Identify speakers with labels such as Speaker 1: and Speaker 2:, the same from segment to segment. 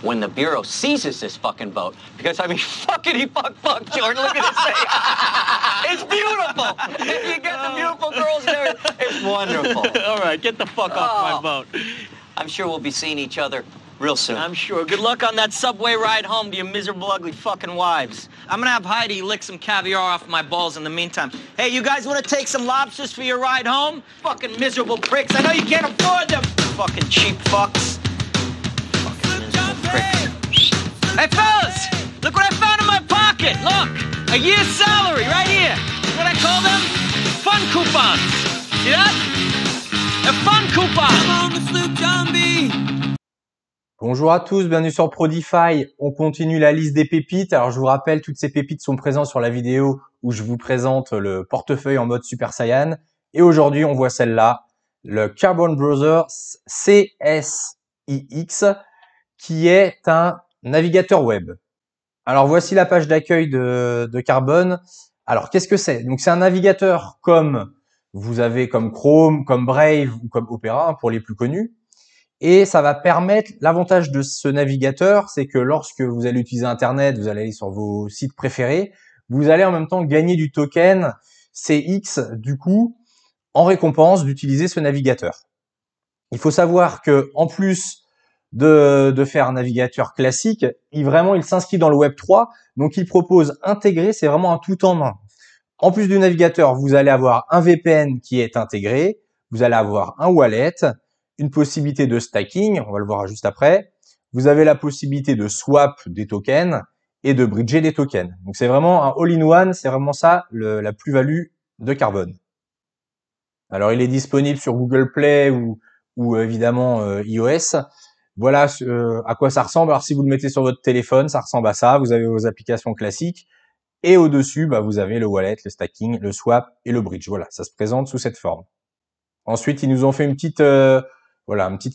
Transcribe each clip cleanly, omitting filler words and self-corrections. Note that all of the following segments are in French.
Speaker 1: when the Bureau seizes this fucking boat. Because, I mean, fuckity fuck, Jordan, look at this thing. It's beautiful. You get the beautiful girls there. It's wonderful.
Speaker 2: All right, get the fuck off my boat.
Speaker 1: I'm sure we'll be seeing each other real soon.
Speaker 2: I'm sure. Good luck on that subway ride home to your miserable, ugly fucking wives. I'm gonna have Heidi lick some caviar off my balls in the meantime. Hey, you guys wanna take some lobsters for your ride home? Fucking miserable pricks. I know you can't afford them. Fucking cheap fucks. Fucking miserable pricks. Hey, fellas! Look what I found in my pocket! Look! A year's salary right here! What I call them? Fun coupons. See that? A fun coupon!
Speaker 3: Bonjour à tous, bienvenue sur Prodify. On continue la liste des pépites. Alors je vous rappelle, toutes ces pépites sont présentes sur la vidéo où je vous présente le portefeuille en mode Super Saiyan. Et aujourd'hui, on voit celle-là, le Carbon Browser CSIX, qui est un navigateur web. Alors voici la page d'accueil de Carbon. Alors qu'est-ce que c'est? Donc c'est un navigateur comme vous avez comme Chrome, comme Brave ou comme Opera pour les plus connus. Et ça va permettre, l'avantage de ce navigateur, c'est que lorsque vous allez utiliser Internet, vous allez aller sur vos sites préférés, vous allez en même temps gagner du token CX, du coup, en récompense d'utiliser ce navigateur. Il faut savoir que en plus de faire un navigateur classique, il s'inscrit dans le Web 3, donc il propose intégré, c'est vraiment un tout en un. En plus du navigateur, vous allez avoir un VPN qui est intégré, vous allez avoir un wallet, une possibilité de stacking, on va le voir juste après. Vous avez la possibilité de swap des tokens et de bridger des tokens. Donc c'est vraiment un all-in-one, c'est vraiment ça la plus-value de Carbon. Alors il est disponible sur Google Play ou évidemment iOS. Voilà à quoi ça ressemble. Alors si vous le mettez sur votre téléphone, ça ressemble à ça. Vous avez vos applications classiques et au-dessus, vous avez le wallet, le stacking, le swap et le bridge. Voilà, ça se présente sous cette forme. Ensuite, ils nous ont fait une petite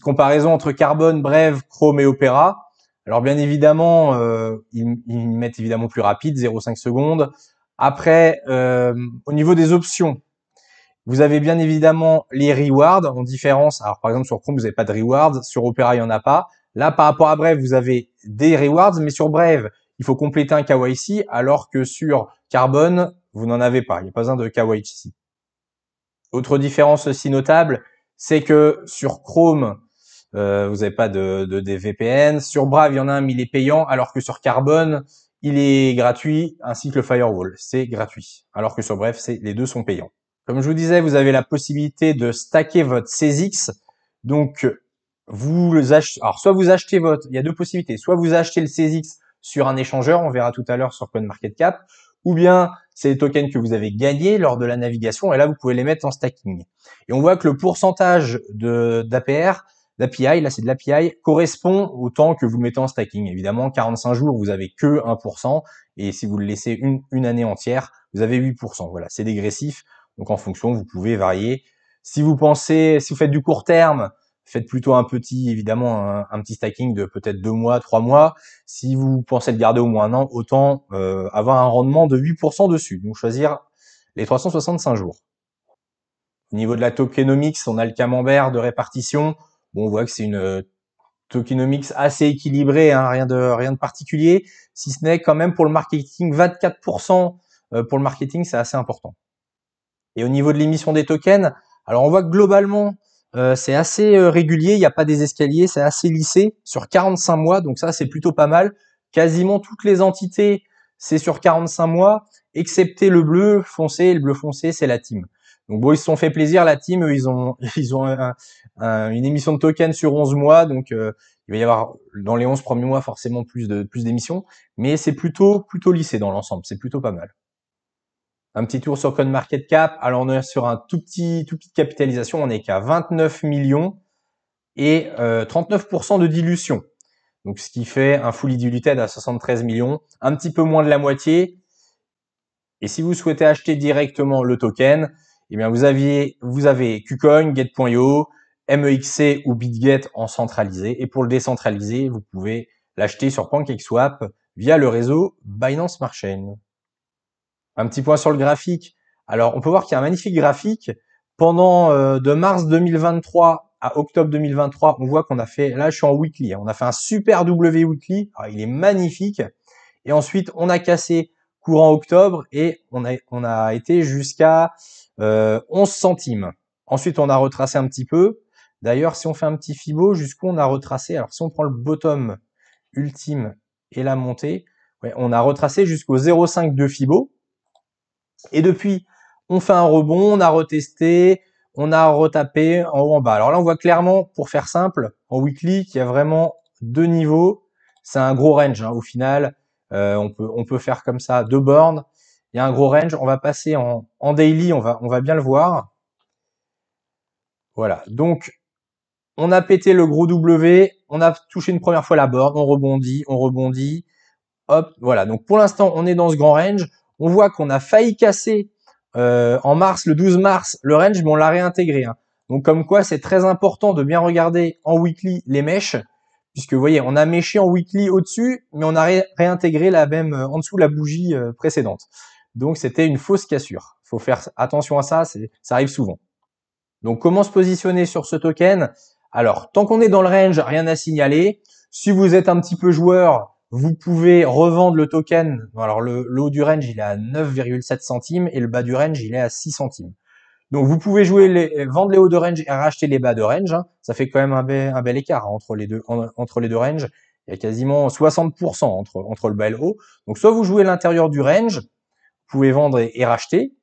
Speaker 3: comparaison entre Carbon, Brave, Chrome et Opera. Alors bien évidemment, ils mettent évidemment plus rapide, 0,5 secondes. Après, au niveau des options, vous avez bien évidemment les rewards en différence. Alors par exemple sur Chrome, vous n'avez pas de rewards, sur Opera, il n'y en a pas. Là, par rapport à Brave, vous avez des rewards, mais sur Brave, il faut compléter un KYC, alors que sur Carbon, vous n'en avez pas. Il n'y a pas besoin de KYC. Autre différence aussi notable, c'est que sur Chrome, vous n'avez pas des VPN. Sur Brave, il y en a un, mais il est payant, alors que sur Carbon, il est gratuit, ainsi que le Firewall, c'est gratuit. Alors que sur Brave, les deux sont payants. Comme je vous disais, vous avez la possibilité de stacker votre CSIX. Donc, alors soit vous achetez il y a deux possibilités. Soit vous achetez le CSIX sur un échangeur, on verra tout à l'heure sur CoinMarketCap, ou bien c'est les tokens que vous avez gagnés lors de la navigation, et là vous pouvez les mettre en stacking. Et on voit que le pourcentage d'API, là c'est de l'API, correspond au temps que vous mettez en stacking. Évidemment, 45 jours, vous avez que 1%, et si vous le laissez une année entière, vous avez 8%. Voilà, c'est dégressif, donc en fonction, vous pouvez varier. Si vous faites du court terme, faites plutôt un petit stacking de peut-être 2 mois, 3 mois. Si vous pensez le garder au moins un an, autant avoir un rendement de 8% dessus. Donc choisir les 365 jours. Au niveau de la tokenomics, on a le camembert de répartition. Bon, on voit que c'est une tokenomics assez équilibrée, hein, rien de particulier. Si ce n'est quand même pour le marketing, 24% pour le marketing, c'est assez important. Et au niveau de l'émission des tokens, alors on voit que globalement, c'est assez régulier, il n'y a pas des escaliers, c'est assez lissé sur 45 mois, donc ça c'est plutôt pas mal. Quasiment toutes les entités, c'est sur 45 mois, excepté le bleu foncé, et le bleu foncé c'est la team. Donc bon, ils se sont fait plaisir, la team, eux, ils ont une émission de tokens sur 11 mois, donc il va y avoir dans les 11 premiers mois forcément plus d'émissions, mais c'est plutôt lissé dans l'ensemble, c'est plutôt pas mal. Un petit tour sur CoinMarketCap. Alors, on est sur un tout petite capitalisation. On est qu'à 29 millions et 39% de dilution. Donc, ce qui fait un fully diluted à 73 millions. Un petit peu moins de la moitié. Et si vous souhaitez acheter directement le token, eh bien, vous avez KuCoin, Get.io, MEXC ou BitGet en centralisé. Et pour le décentraliser, vous pouvez l'acheter sur PancakeSwap via le réseau Binance Smart Chain. Un petit point sur le graphique. Alors, on peut voir qu'il y a un magnifique graphique. Pendant de mars 2023 à octobre 2023, on voit qu'on a fait, là je suis en weekly, hein, on a fait un super W weekly, alors, il est magnifique. Et ensuite, on a cassé courant octobre et on a été jusqu'à 11 centimes. Ensuite, on a retracé un petit peu. D'ailleurs, si on fait un petit Fibo, jusqu'où on a retracé, alors si on prend le bottom ultime et la montée, ouais, on a retracé jusqu'au 0,5 de Fibo. Et depuis, on fait un rebond, on a retesté, on a retapé en haut en bas. Alors là, on voit clairement, pour faire simple, en weekly, qu'il y a vraiment deux niveaux. C'est un gros range, hein, au final. On peut faire comme ça 2 bornes. Il y a un gros range. On va passer en daily, on va bien le voir. Voilà. Donc, on a pété le gros W. On a touché une première fois la borne. On rebondit, on rebondit. Hop, voilà. Donc, pour l'instant, on est dans ce grand range. On voit qu'on a failli casser en mars, le 12 mars, le range, mais on l'a réintégré. Hein. Donc, comme quoi, c'est très important de bien regarder en weekly les mèches. Puisque vous voyez, on a méché en weekly au-dessus, mais on a réintégré la même en dessous la bougie précédente. Donc c'était une fausse cassure. Faut faire attention à ça, ça arrive souvent. Donc comment se positionner sur ce token? Alors, tant qu'on est dans le range, rien à signaler. Si vous êtes un petit peu joueur, vous pouvez revendre le token. Alors le haut du range, il est à 9,7 centimes et le bas du range, il est à 6 centimes. Donc vous pouvez vendre les hauts de range et racheter les bas de range. Hein. Ça fait quand même un bel écart, hein, entre les deux ranges. Il y a quasiment 60% entre le bas et le haut. Donc soit vous jouez l'intérieur du range, vous pouvez vendre et racheter.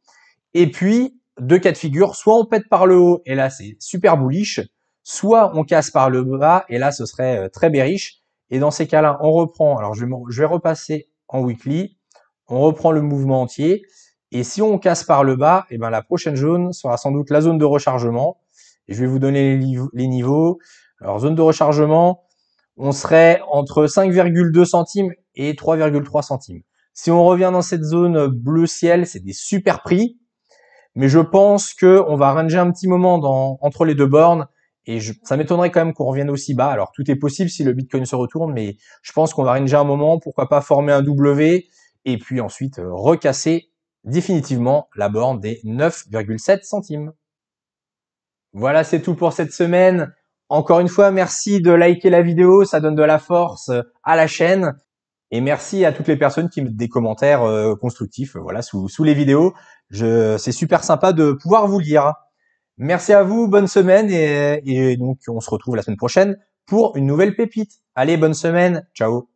Speaker 3: Et puis deux cas de figure, soit on pète par le haut et là c'est super bullish, soit on casse par le bas et là ce serait très bearish. Et dans ces cas-là, on reprend. Alors je vais repasser en weekly. On reprend le mouvement entier. Et si on casse par le bas, et ben la prochaine zone sera sans doute la zone de rechargement. Et je vais vous donner les niveaux. Alors zone de rechargement, on serait entre 5,2 centimes et 3,3 centimes. Si on revient dans cette zone bleu ciel, c'est des super prix. Mais je pense que on va ranger un petit moment entre les deux bornes. Et ça m'étonnerait quand même qu'on revienne aussi bas. Alors tout est possible si le Bitcoin se retourne, mais je pense qu'on va ranger un moment. Pourquoi pas former un W et puis ensuite recasser définitivement la borne des 9,7 centimes. Voilà, c'est tout pour cette semaine. Encore une fois, merci de liker la vidéo, ça donne de la force à la chaîne. Et merci à toutes les personnes qui mettent des commentaires constructifs, voilà, sous les vidéos. C'est super sympa de pouvoir vous lire. Merci à vous, bonne semaine et donc on se retrouve la semaine prochaine pour une nouvelle pépite. Allez, bonne semaine, ciao.